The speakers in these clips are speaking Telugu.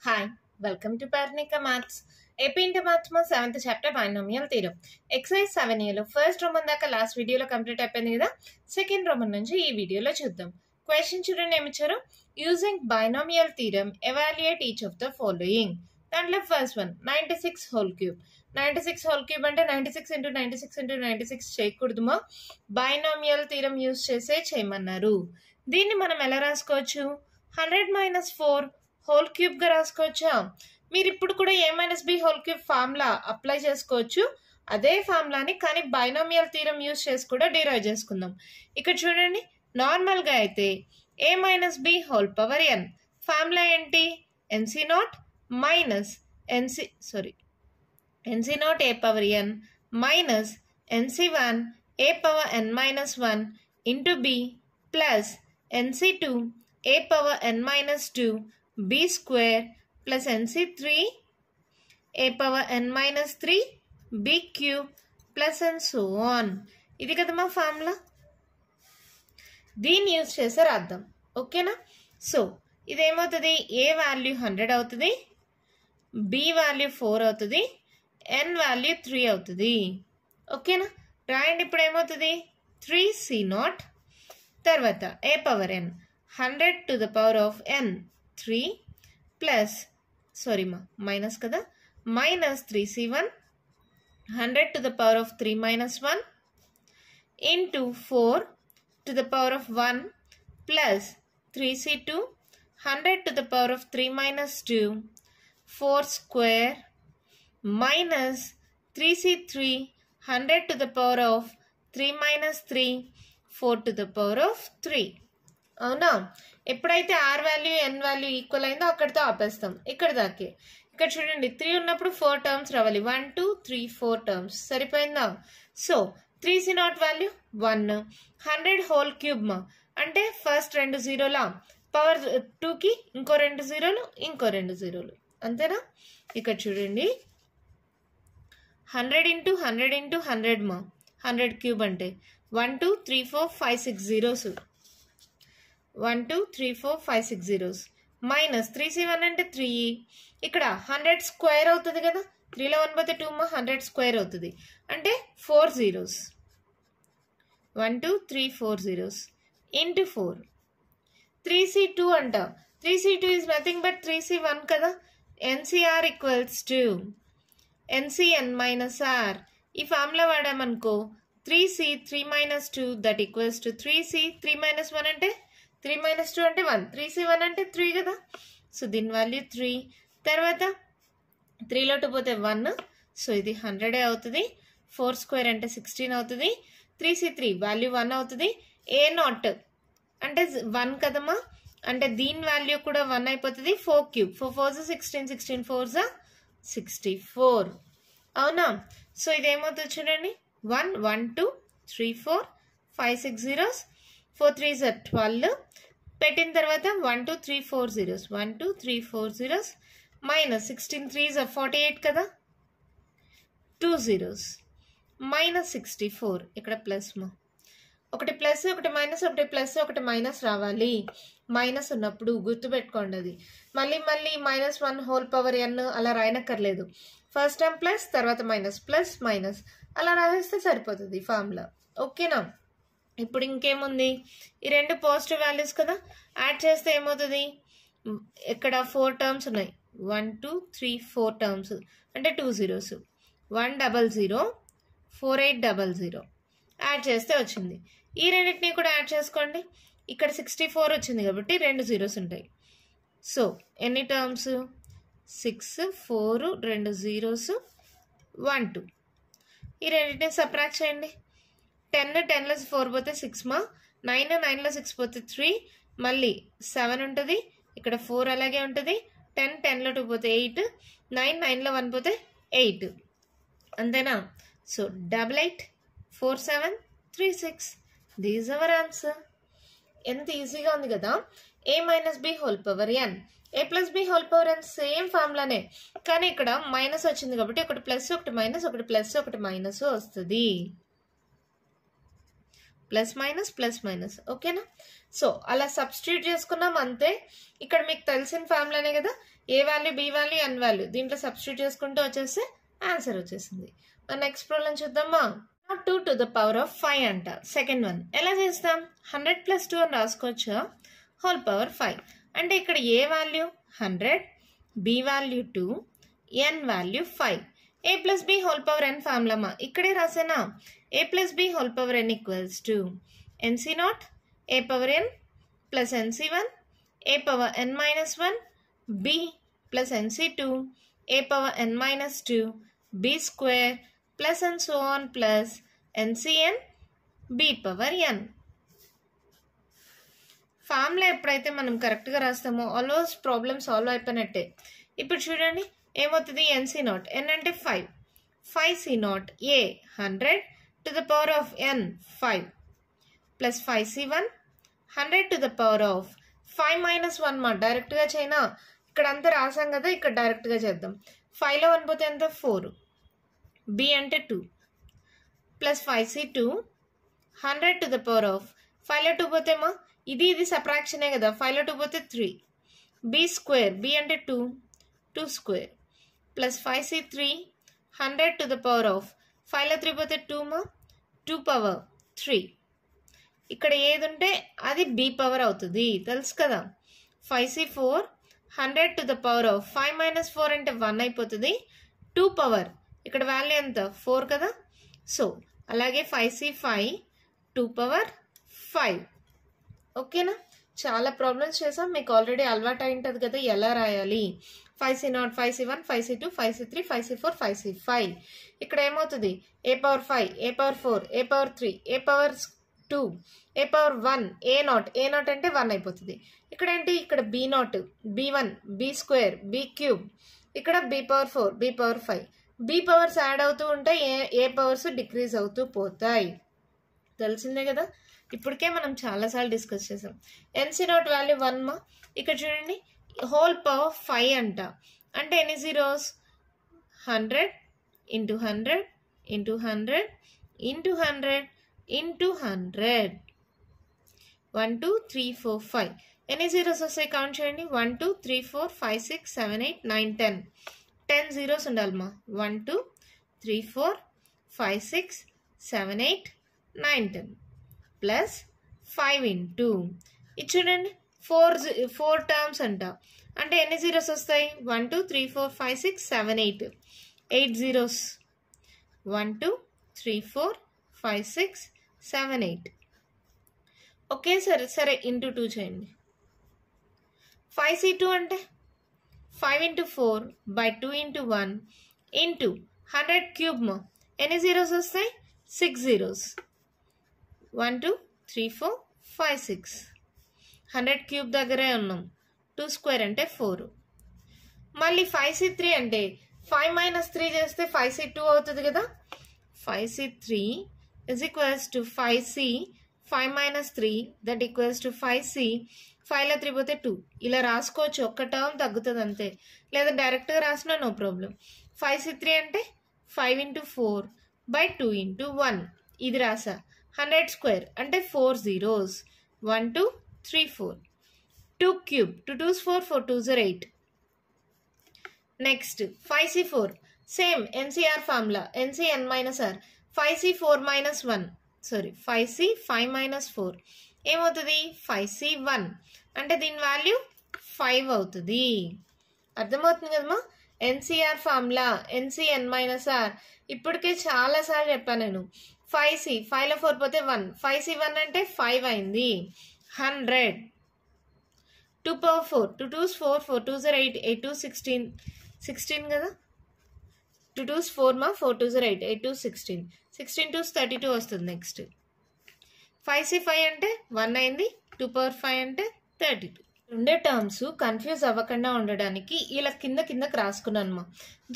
Hi, welcome to Parnika Maths. AP Inter Maths మా 7th chapter binomial theorem. Exercise 7 లో ఫస్ట్ రోమన్ దాకా లాస్ట్ వీడియోలో కంప్లీట్ అయిపోయింది కదా. సెకండ్ రోమన్ నుంచి ఈ వీడియోలో చూద్దాం. క్వశ్చన్ చూడండి ఏమి ఇచ్చారు. Using binomial theorem evaluate each of the following. దాంట్లో first one 96 whole cube. 96 whole cube అంటే 96 ఇంటూ 96 ఇంటూ 96 చేయకూడదుమా, బైనామియల్ థీరమ్ యూజ్ చేసే చేయమన్నారు. దీన్ని మనం ఎలా రాసుకోవచ్చు? 100 - 4 హోల్ క్యూబ్ గా రాసుకోవచ్చా? మీరు ఇప్పుడు కూడా a - b whole cube formula apply చేసుకోవచ్చు. అదే ఫార్ములాని కానీ బైనామియల్ థీరమ్ యూజ్ చేసి కూడా డిరైవ్ చేసుకుందాం. ఇక్కడ చూడండి, నార్మల్ గా అయితే a - b whole power n formula ఏంటి? nc0 minus nc0 a power n minus nc1 a power n - 1 into b plus nc2 a power n - 2 b square plus nc3 a power n - 3 b cube plus and so on. ఇది కదా మా ఫార్ములా. దీన్ని యూజ్ చేసి రాద్దాం. ఓకేనా? సో ఇదేమవుతుంది? a వాల్యూ 100 అవుతుంది, b వాల్యూ 4 అవుతుంది, n వాల్యూ 3 అవుతుంది. ఓకేనా? రాయండి. ఇప్పుడు ఏమవుతుంది? 3c0 తర్వాత a power n 100 to the power of n 3 plus minus కదా, minus 3c1 100 to the power of 3 - 1 into 4 to the power of 1 plus 3c2 100 to the power of 3 - 2 4 square minus 3c3 100 to the power of 3 - 3 4 to the power of 3. అవునా? ఎప్పుడైతే r value n value equal అయిందో అక్కడితో ఆపేస్తాం. ఇక్కడ దాకే. ఇక్కడ చూడండి, 3 ఉన్నప్పుడు 4 టర్మ్స్ రావాలి. 1 2 3 4 టర్మ్స్ సరిపోయిందా? So 3c0 value 1, 100 whole cube మా అంటే ఫస్ట్ 2 జీరోల పవర్ 2కి ఇంకో 2 జీరోలు ఇంకో 2 జీరోలు, అంతేనా? ఇక్కడ చూడండి, 100 × 100 × 100 మా 100 క్యూబ్ అంటే 1 2 3 4 5 6 జీరోస్, 1 2 3 4 5 6 జీరోస్ మైనస్ 3c1 అంటే 3. ఇక్కడ 100 స్క్వేర్ అవుతుంది కదా, 3లో 1 పోతే 2 మా 100 స్క్వేర్ అవుతుంది అంటే 4 జీరోస్, 1 2 3 4 జీరోస్ ఇంటూ 4. 3c2 అంట, 3c2 is nothing but 3c1 కదా. ncr equals to ncn - r. ఈ ఫార్ములా వాడామనుకో 3c 3 - 2 that equals to 3c 3 - 1 అంటే 3 - 2 అంటే 1, 3c1 అంటే 3 కదా. సో దీని వాల్యూ 3. తర్వాత 3లో 2 పోతే 1, సో ఇది 100 అవుతుంది. 4 స్క్వేర్ అంటే 16 అవుతుంది. 3c3 వాల్యూ 1 అవుతుంది. a0 అంటే 1 కదమ్మా, అంటే దీని వాల్యూ కూడా 1 అయిపోతుంది. 4 క్యూబ్ 4 4 16, 16 4 64. అవునా? సో ఇదేమవుతుంది చూడండి, 1 1 2 3 4 5 6 జీరోస్, 4 3 12 పెట్టిన తర్వాత 1 2 3 4 జీరోస్, 1 2 3 4 జీరోస్ మైనస్ 16 3 48 కదా, 2 జీరోస్ మైనస్ 64. ఇక్కడ ప్లస్ మా ఒకటి ప్లస్ ఒకటి మైనస్, ఒకటి ప్లస్ ఒకటి మైనస్ రావాలి. మైనస్ ఉన్నప్పుడు గుర్తుపెట్టుకోండి. అది మళ్ళీ -1 హోల్ పవర్ n అలా రాయనక్కర్లేదు. ఫస్ట్ టైం ప్లస్, తర్వాత మైనస్, ప్లస్ మైనస్ అలా రాసేస్తే సరిపోతుంది ఫార్ములా. ఓకేనా? ఇప్పుడు ఇంకేముంది, ఈ రెండు పాజిటివ్ వాల్యూస్ కదా, యాడ్ చేస్తే ఏమవుతుంది? ఇక్కడ 4 టర్మ్స్ ఉన్నాయి, 1 2 3 4 టర్మ్స్ అంటే 2 జీరోస్, 100 4800 యాడ్ చేస్తే వచ్చింది. ఈ రెండింటిని కూడా యాడ్ చేసుకోండి. ఇక్కడ 64 వచ్చింది కాబట్టి 2 జీరోస్ ఉంటాయి. సో ఎన్ని టర్మ్స్? 6 4 2 జీరోస్ 1 2. ఈ రెండింటిని సబ్ట్రాక్ట్ చేయండి. 10 10లో 4 పోతే 6 మా, 9 9లో 6 పోతే 3, మళ్ళీ 7 ఉంటుంది. ఇక్కడ 4 అలాగే ఉంటుంది. 10 10లో 2 పోతే 8, 9 9లో 1 పోతే 8, అంతేనా? సో 88 4 7 3 6. These our answer. ఎంత ఈజీగా ఉంది కదా. a - b whole power n, a + b whole power n same ఫార్ములానే, కానీ ఇక్కడ మైనస్ వచ్చింది కాబట్టి ఒకటి ప్లస్ ఒకటి మైనస్, ఒకటి ప్లస్ ఒకటి మైనస్ వస్తుంది. Plus minus. ఓకేనా? సో అలా సబ్స్టిట్యూట్ చేసుకున్నాం అంతే. ఇక్కడ మీకు తెలిసిన ఫార్ములానే కదా, ఏ వాల్యూ బి వాల్యూ ఎన్ వాల్యూ దీంట్లో సబ్స్టిట్యూట్ చేసుకుంటూ వచ్చేస్తే ఆన్సర్ వచ్చేసింది. మరి నెక్స్ట్ ప్రాబ్లం చూద్దామా. 2 to the power of 5 అంట. సెకండ్ వన్ ఎలా చేస్తాం, 100 + 2 అని రాసుకోవచ్చా, హోల్ పవర్ 5 అంటే ఇక్కడ a value 100, b value 2, n value 5. a + b whole power n formula ఇక్కడే రాసేనా. a + b whole power n equals to nc0 a power n plus nc1 a power n - 1 b plus nc2 a power n - 2 b square plus and so on plus ncn b power n. Formula ఎప్పుడైతే మనం కరెక్ట్గా రాస్తామో ఆల్మోస్ట్ ప్రాబ్లమ్ సాల్వ్ అయిపోయినట్టే. ఇప్పుడు చూడండి ఏమవుతుంది, nc0 n అంటే 5, 5c0 a 100 to the power of n 5 plus 5c1 100 to the power of 5 - 1 డైరెక్ట్గా చేయనా, ఇక్కడ అంతా రాసాం కదా, ఇక్కడ డైరెక్ట్గా చేద్దాం. 5లో 1 పోతే ఎంత 4, b అంటే 2 plus 5c2 100 to the power of 5లో 2 పోతేమా ఇది సబ్ట్రాక్షనే కదా, 5లో 2 పోతే 3 b స్క్వేర్ b అంటే 2 2 square plus 5c3 100 to the power of 5లో 3 పోతే 2 2 పవర్ 3. ఇక్కడ ఏది ఉంటే అది b పవర్ అవుతుంది తెలుసు కదా. 5c4 100 to the power of 5 - 4 అంటే 1 అయిపోతుంది. 2 పవర్ ఇక్కడ వాల్యూ ఎంత 4 కదా. సో అలాగే 5c5 2 పవర్ 5. ఓకేనా, చాలా ప్రాబ్లమ్స్ చేసాం, మీకు ఆల్రెడీ అలవాటు అయి ఉంటుంది కదా ఎలా రాయాలి. 5c0 5c1 5c2 5c3 5c4 5c5. ఇక్కడ ఏమవుతుంది a power 5 a power 4 a power 3 a power 2 a power 1 a0 అంటే 1 అయిపోతుంది. ఇక్కడ ఏంటి, ఇక్కడ b0 b1 b square b cube, ఇక్కడ b power 4 b power 5. b powers add అవుతూ ఉంటాయి, ఏ పవర్స్ డిక్రీజ్ అవుతూ పోతాయి తెలిసిందే కదా. ఇప్పటికే మనం చాలాసార్లు డిస్కస్ చేసాం. nc0 వాల్యూ 1 ఇక్కడ చూడండి హోల్ పవర్ 5 అంట, అంటే ఎన్ని జీరోస్ 100 × 100 × 100 × 100 × 100 1 2 3 4 5. ఎన్ని జీరోస్ వస్తాయి కౌంట్ చేయండి, 1 2 3 4 5 6 7 8 9 10. 10 జీరోస్ ఉండాలమ్మా, 1 2 3 4 5 6 7 8 9 10 ప్లస్ 5 ఇంటూ ఇది చూడండి 4 టర్మ్స్ అంట, అంటే ఎన్ని జీరోస్ వస్తాయి 1 2 3 4 5 6 7 8 8 జీరోస్ 1 2 3 4 5 6 7 8. ఓకే సరే ఇంటూ 2 చేయండి. 5c2 అంటే 5 × 4 / 2 × 1 ఇంటూ 100 క్యూబ్ ఎన్ని జీరోస్ వస్తాయి 6 జీరోస్ 1 2 3 4 5 6. 100 క్యూబ్ దగ్గరే ఉన్నాం, 2 స్క్వేర్ అంటే 4. మళ్ళీ 5c3 అంటే 5 - 3 చేస్తే 5c2 అవుతుంది కదా. 5c3 = 5c 5 - 3 that equals to 5c 5లో 3 పోతే 2. ఇలా రాసుకోవచ్చు, ఒక్క టర్మ్ తగ్గుతుంది అంతే, లేదా డైరెక్ట్గా రాసినా నో ప్రాబ్లం. 5c3 అంటే 5 × 4 / 2 × 1 ఇది రాసా. 100 స్క్వేర్ అంటే 4 zeros 1 2 3 4. 2 cube 2 2s 4 4 2s 8. Next 5c4 same NCR formula NCn - r 5c4 - 1 5c 5 - 4 ఏమవుతుంది 5c1 అంటే దీని వాల్యూ 5 అవుతుంది. అర్థమవుతుంది కదమ్మా. NCR ఫార్ములా NCn - r ఇప్పటికే చాలాసార్లు చెప్పాను నేను. 5c 5లో 4 పోతే 1 5c1 అంటే 5 అయింది. 100 2 పవర్ 4 2 2s 4 4 2s 8 8 2 16 16 కదా. 2 2s 4 4 2s 8 8 2 16 16 2s 32 వస్తుంది. నెక్స్ట్ 5c5 అంటే 1 అయింది. 2 పవర్ 5 అంటే 32. ఉండే టర్మ్స్ కన్ఫ్యూజ్ అవ్వకుండా ఉండడానికి ఇలా కిందకి రాసుకున్నాను.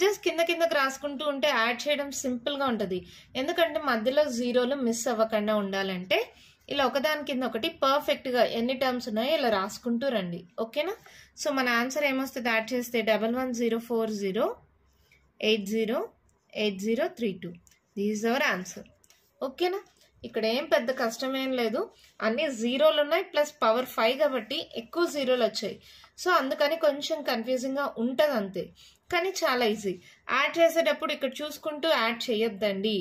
జస్ట్ కిందకి రాసుకుంటూ ఉంటే యాడ్ చేయడం సింపుల్గా ఉంటుంది. ఎందుకంటే మధ్యలో జీరోలు మిస్ అవ్వకుండా ఉండాలంటే ఇలా ఒకదాని కింద ఒకటి పర్ఫెక్ట్గా ఎన్ని టర్మ్స్ ఉన్నాయో ఇలా రాసుకుంటూ రండి. ఓకేనా. సో మన ఆన్సర్ ఏమొస్తుంది యాడ్ చేస్తే 11040 808032. This is our answer. ఓకేనా. ఇక్కడ ఏం పెద్ద కష్టమేం లేదు, అన్ని జీరోలు ఉన్నాయి ప్లస్ పవర్ 5 కాబట్టి ఎక్కువ జీరోలు వచ్చాయి. సో అందుకని కొంచెం కన్ఫ్యూజింగ్గా ఉంటుంది అంతే, కానీ చాలా ఈజీ. యాడ్ చేసేటప్పుడు ఇక్కడ చూసుకుంటూ యాడ్ చేయొద్దండి,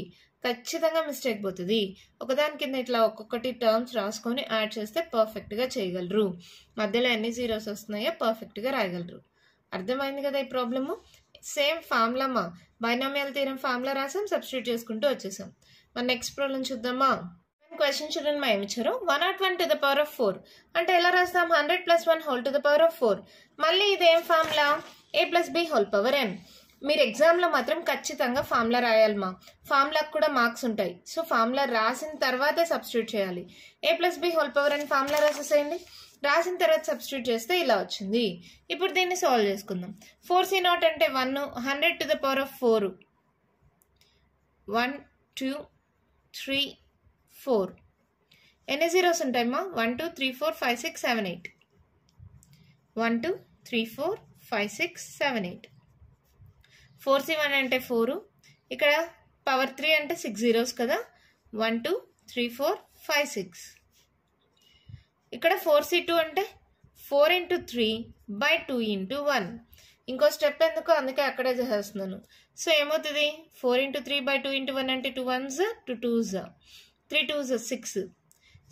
ఖచ్చితంగా మిస్టేక్ పోతుంది. ఒకదాని కింద ఇట్లా ఒక్కొక్కటి టర్మ్స్ రాసుకొని యాడ్ చేస్తే పర్ఫెక్ట్గా చేయగలరు. మధ్యలో ఎన్ని జీరోస్ వస్తున్నాయో పర్ఫెక్ట్గా రాయగలరు. అర్థమైంది కదా ఈ ప్రాబ్లము? సేమ్ ఫార్ములా మా బైనామియల్ థీరం ఫార్ములా రాసాం, సబ్స్టిట్యూట్ చేసుకుంటూ వచ్చేసాం. మన నెక్స్ట్ ప్రాబ్లం చూద్దామా. క్వశ్చన్ చూడండి, మా ఏమి ఇచ్చారు 101 to the power of 4 అంటే ఎలా రాస్తాం 100 + 1 whole to the power of 4. మళ్ళీ ఇదేం formula a + b whole power n. మీరు ఎగ్జామ్లో మాత్రం ఖచ్చితంగా ఫార్ములా రాయాలి మా, ఫార్ములాకు కూడా మార్క్స్ ఉంటాయి. సో ఫార్ములా రాసిన తర్వాతే సబ్స్టిట్యూట్ చేయాలి. a + b whole power n formula రాసేసేయండి. రాసిన తర్వాత సబ్స్టిట్యూట్ చేస్తే ఇలా వచ్చింది. ఇప్పుడు దీన్ని సాల్వ్ చేసుకుందాం. 4c0 అంటే 1, 100 to the power of 4 1 2 3 4. ఎన్ని జీరోస్ ఉంటాయమ్మా 1 2 3 4 5 6 7 8 1 2 3 4 5 6 7 8. 4c1 అంటే 4, ఇక్కడ పవర్ 3 అంటే 6 జీరోస్ కదా, 1 2 3 4 5 6. ఇక్కడ 4c2 అంటే 4 × 3 / 2 × 1. ఇంకో స్టెప్ ఎందుకు, అందుకే అక్కడే చేసేస్తున్నాను. సో ఏమవుతుంది 4 × 3 / 2 × 1 అంటే 2 1s 2 2s 3 2s 6,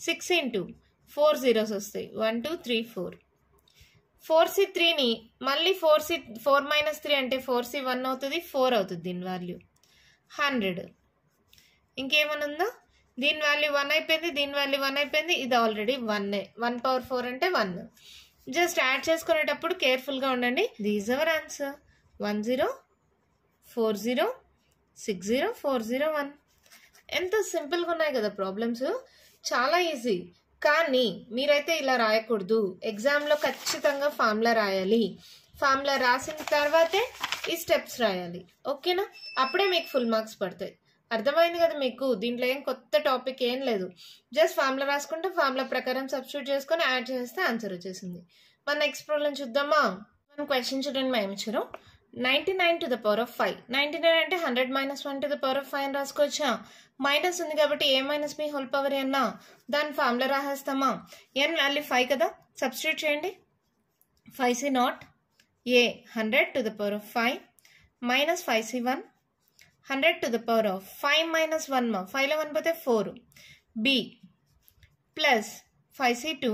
6 × 4 జీరోస్ వస్తాయి 1 2 3 4. 4c3ని మళ్ళీ 4 - 3 అంటే 4c1 అవుతుంది, 4 అవుతుంది దీని వాల్యూ 100. ఇంకేమన్నా ఉందా, దీని వాల్యూ 1 అయిపోయింది, దీని వాల్యూ 1 అయిపోయింది, ఇది ఆల్రెడీ 1. 1/4 అంటే 1. జస్ట్ యాడ్ చేసుకునేటప్పుడు కేర్ఫుల్గా ఉండండి. These our answer 1 0 4 0 6 0 4 0 1. ఎంత సింపుల్గా ఉన్నాయి కదా ప్రాబ్లమ్స్, చాలా ఈజీ. కానీ మీరైతే ఇలా రాయకూడదు, ఎగ్జామ్లో ఖచ్చితంగా ఫార్ములా రాయాలి. ఫార్ములా రాసిన తర్వాతే ఈ స్టెప్స్ రాయాలి, ఓకేనా? అప్పుడే మీకు ఫుల్ మార్క్స్ పడతాయి. అర్థమైంది కదా మీకు? దీంట్లో ఏం కొత్త టాపిక్ ఏం లేదు, జస్ట్ ఫార్ములా రాసుకుంటే ఫార్ములా ప్రకారం సబ్స్టిట్యూట్ చేసుకొని యాడ్ చేస్తే ఆన్సర్ వచ్చేసింది. మన నెక్స్ట్ ప్రాబ్లం చూద్దామా. మనం క్వశ్చన్ చూడండి, మా ఏమి ఇచ్చారు 99 to the power of 5. 99 అంటే 100 - 1 to the power of 5 అని రాసుకోవచ్చా? మైనస్ ఉంది కాబట్టి a - b whole power n, దాని ఫార్ములా రాసేస్తామా. n వాల్యూ 5 కదా, సబ్స్టిట్యూట్ చేయండి. 5c0 a 100 to the power of 5 minus 5c1 100 to the power of 5 minus 1 మా 5లో 1 పోతే 4 b plus 5c2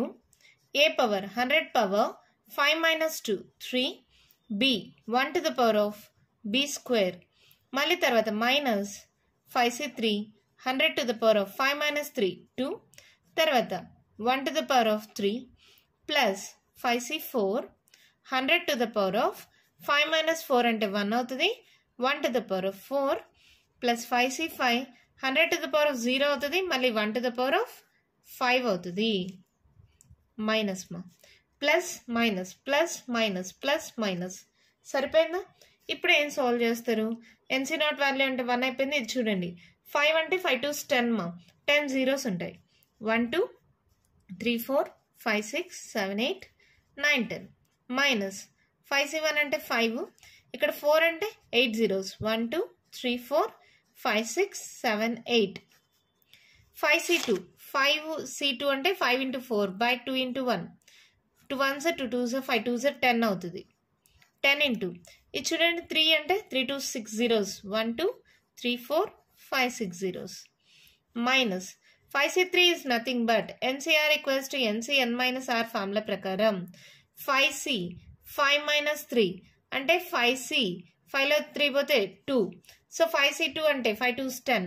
a power 100 power 5 minus 2 3 b 1 to the power of b square. మళ్ళీ తర్వాత minus 5c3 100 to the power of 5 minus 3 2. తర్వాత 1 to the power of 3 plus 5c4 100 to the power of 5 minus 4 అంటే 1 అవుతుంది. 1 to the power of 4 plus 5c5 100 to the power of 0 అవుతుంది. మళ్ళీ 1 to the power of 5 అవుతుంది. మైనస్ మా plus minus plus minus plus minus సరిపోయిందా? ఇప్పుడు ఏం సాల్వ్ చేస్తారు? NC0 వాల్యూ అంటే 1 అయిపోయింది. ఇది చూడండి 5 అంటే 5 2s 10 మా 10 జీరోస్ ఉంటాయి 1 2 3 4 5 6 7 8 9 10 మైనస్ 5c1 అంటే 5, ఇక్కడ 4 అంటే 8 జీరోస్ 1 2 3 4 5 6 7 8. 5c2 5c2 అంటే 5 × 4 / 2 × 1 2 1s 2 2s 5 2s 10 అవుతుంది 10 × ఇది చూడండి 3 అంటే 3 2 6 zeros 1 2 3 4 5 6 zeros minus 5c3 is nothing but NCR equals to NCN minus R formula ప్రకారం 5c 5 minus 3 అంటే 5c 5లో 3 పోతే 2. సో 5c2 అంటే 5 2s 10.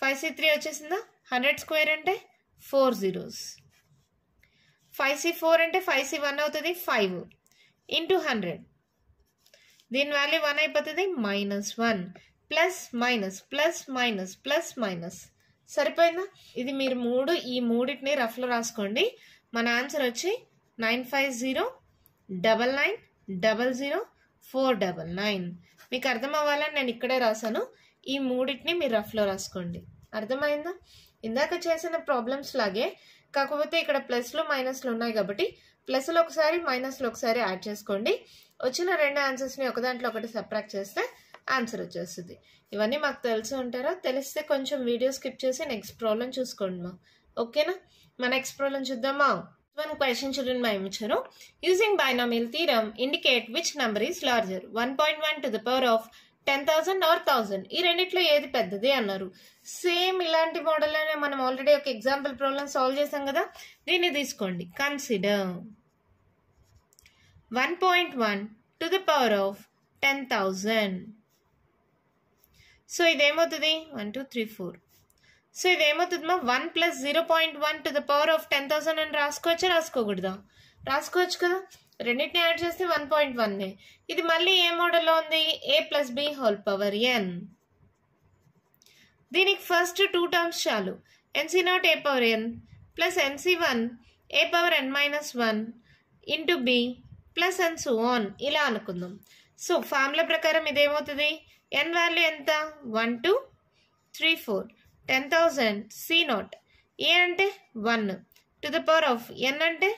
5c3 వచ్చేసిందా 100 స్క్వేర్ అంటే 4 zeros. 5c4 అంటే 5c1 అవుతుంది 5 ఇంటూ 100. దీని వాల్యూ 1 అయిపోతుంది -1 plus minus plus minus plus minus సరిపోయిందా? ఇది మీరు ఈ మూడింటిని రఫ్లో రాసుకోండి. మన ఆన్సర్ వచ్చి 95099000499. మీకు అర్థం అవ్వాలని నేను ఇక్కడే రాశాను. ఈ మూడింటిని మీరు రఫ్లో రాసుకోండి. అర్థమైందా? ఇందాక చేసిన ప్రాబ్లమ్స్ లాగే, కాకపోతే ఇక్కడ ప్లస్లు మైనస్లు ఉన్నాయి కాబట్టి ప్లస్లో ఒకసారి మైనస్లో ఒకసారి యాడ్ చేసుకోండి. వచ్చిన రెండు ఆన్సర్స్ని ఒక దాంట్లో ఒకటి సబ్ట్రాక్ట్ చేస్తే ఆన్సర్ వచ్చేస్తుంది. ఇవన్నీ మాకు తెలిసి ఉంటారా? తెలిస్తే కొంచెం వీడియో స్కిప్ చేసి నెక్స్ట్ ప్రాబ్లం చూసుకోండి మా. ఓకేనా? మా నెక్స్ట్ ప్రాబ్లం చూద్దామా? One question children by ఇచ్చారు. Using binomial theorem indicate which number is larger 1.1 to the power of 10,000 or 1000. ఈ రెండిట్లో ఏది పెద్దది అన్నారు. సేమ్ ఇలాంటి మోడల్ లోనే మనం ఆల్రెడీ ఒక ఎగ్జాంపుల్ ప్రాబ్లం సాల్వ్ చేసాం కదా, దీన్ని తీసుకోండి. Consider 1.1 to the power of 10,000. So ఇదేమవుతుంది? 1 2 3 4. సో ఇదేమవుతుందమ్మా? 1 + 0.1 to the power of 10,000 అని రాసుకోవచ్చా రాసుకోకూడదా? రాసుకోవచ్చు కదా. రెండింటిని యాడ్ చేస్తే 1.1. ఇది మళ్ళీ ఏ మోడల్లో ఉంది? a + b whole power n. దీనికి ఫస్ట్ 2 టర్మ్స్ చాలు. nc0 a power n plus nc1 a power n - 1 into b plus and so on ఇలా అనుకుందాం. సో ఫార్ములా ప్రకారం ఇదేమవుతుంది? n వాల్యూ ఎంత? 1 2 3 4. 10,000 c0 a అంటే 1 to the power of n అంటే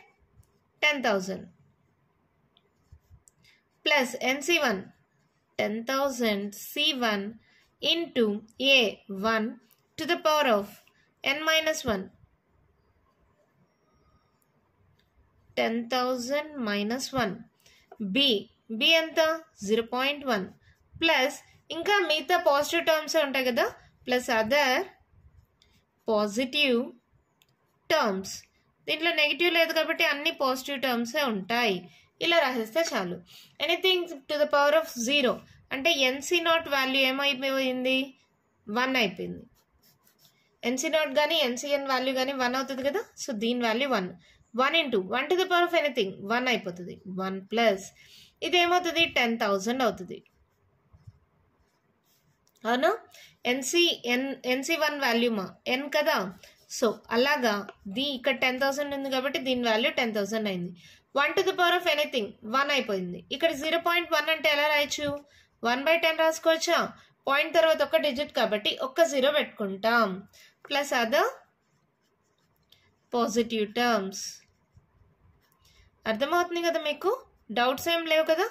10,000 plus nc1 10,000 c1 into a 1 to the power of n - 1 10,000 - 1 b ఎంత? 0.1 ప్లస్ ఇంకా మిగతా పాజిటివ్ టర్మ్స్ ఉంటాయి కదా, ప్లస్ అదర్ పాజిటివ్ టర్మ్స్. దీంట్లో నెగిటివ్ లేదు కాబట్టి అన్ని పాజిటివ్ టర్మ్సే ఉంటాయి. ఇలా రాసేస్తే చాలు. Anything to the power of 0 అంటే nc0 వాల్యూ ఏమైపోయింది? 1 అయిపోయింది. nc0 కానీ ncn వాల్యూ కానీ 1 అవుతుంది కదా. సో దీని value 1. 1 into 1 to the power of anything 1 అయిపోతుంది. 1 ప్లస్ ఇదేమవుతుంది? 10,000 అవుతుంది. అవునా? nc1 వాల్యూ మా n కదా. సో అలాగా ఇక్కడ 10,000 ఉంది కాబట్టి దీని వాల్యూ 10,000 అయింది. 1 to the power of anything 1 అయిపోయింది. ఇక్కడ 0.1 అంటే ఎలా రాయొచ్చు? 1/10 రాసుకోవచ్చా? పాయింట్ తర్వాత ఒక డిజిట్ కాబట్టి ఒక్క 0 పెట్టుకుంటాం. Plus other positive terms. అర్థమవుతుంది కదా మీకు? డౌట్స్ ఏం లేవు కదా?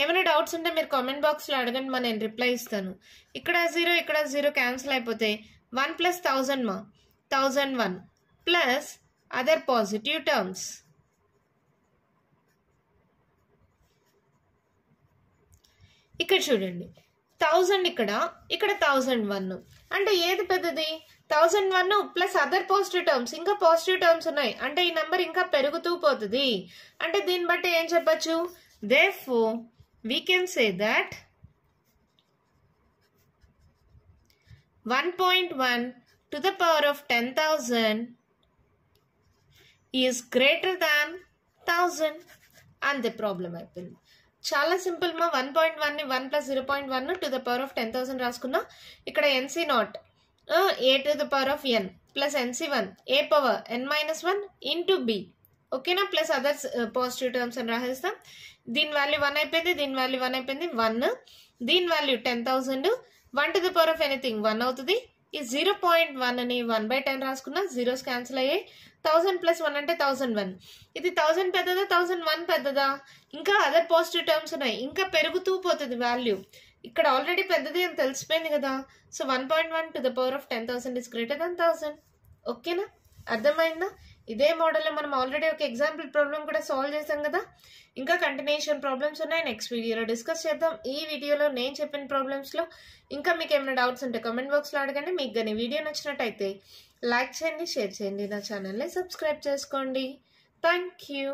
ఏమైనా డౌట్స్ ఉంటే మీరు కామెంట్ బాక్స్లో అడగండి, మా నేను రిప్లై ఇస్తాను. ఇక్కడ 0 ఇక్కడ 0 క్యాన్సిల్ అయిపోతే 1 + 1000 మా 1001 ప్లస్ అదర్ పాజిటివ్ టర్మ్స్. ఇక్కడ చూడండి 1000 ఇక్కడ 1001 అంటే ఏది పెద్దది? 1001 ప్లస్ అదర్ పాజిటివ్ టర్మ్స్. ఇంకా పాజిటివ్ టర్మ్స్ ఉన్నాయి అంటే ఈ నెంబర్ ఇంకా పెరుగుతూ పోతుంది. అంటే దీన్ని బట్టి ఏం చెప్పచ్చు? Therefore we can say that 1.1 to the power of 10,000 is greater than 1000. అంతే ప్రాబ్లం అయిపోయింది. చాలా సింపుల్ మా. 1.1ని 1 + 0.1 టు ద పవర్ ఆఫ్ 10,000 రాసుకున్నా. ఇక్కడ nc0 a to the power of n plus nc1 a power n - 1 into b. ఓకేనా? ప్లస్ అదర్స్ పాజిటివ్ టర్మ్స్ అని రాసేస్తాం. దీని వాల్యూ 1 అయిపోయింది, దీని వాల్యూ 1 అయిపోయింది. 1 దీని value 10,000 1 to the power of anything 1 అవుతుంది. ఈ 0.1ని 1/10 రాసుకున్నా. జీరోస్ క్యాన్సిల్ అయ్యాయి. 1000 + 1 అంటే 1001. ఇది 1000 పెద్దదా 1001 పెద్దదా? ఇంకా అదర్ పాజిటివ్ టర్మ్స్ ఉన్నాయి, ఇంకా పెరుగుతూ పోతుంది వాల్యూ. ఇక్కడ ఆల్రెడీ పెద్దది అని తెలిసిపోయింది కదా. So 1.1 to the power of 10,000 is greater than 1000. ఓకేనా? అర్థమైందా? ఇదే మోడల్లో మనం ఆల్రెడీ ఒక ఎగ్జాంపుల్ ప్రాబ్లం కూడా సాల్వ్ చేసాం కదా. ఇంకా కంటిన్యూషన్ ప్రాబ్లమ్స్ ఉన్నాయి, నెక్స్ట్ వీడియోలో డిస్కస్ చేద్దాం. ఈ వీడియోలో నేను చెప్పిన ప్రాబ్లమ్స్లో ఇంకా మీకు ఏమైనా డౌట్స్ ఉంటే కామెంట్ బాక్స్లో అడగండి. మీకు కానీ వీడియో నచ్చినట్టయితే లైక్ చేయండి, షేర్ చేయండి, నా ఛానల్ని సబ్స్క్రైబ్ చేసుకోండి. Thank you.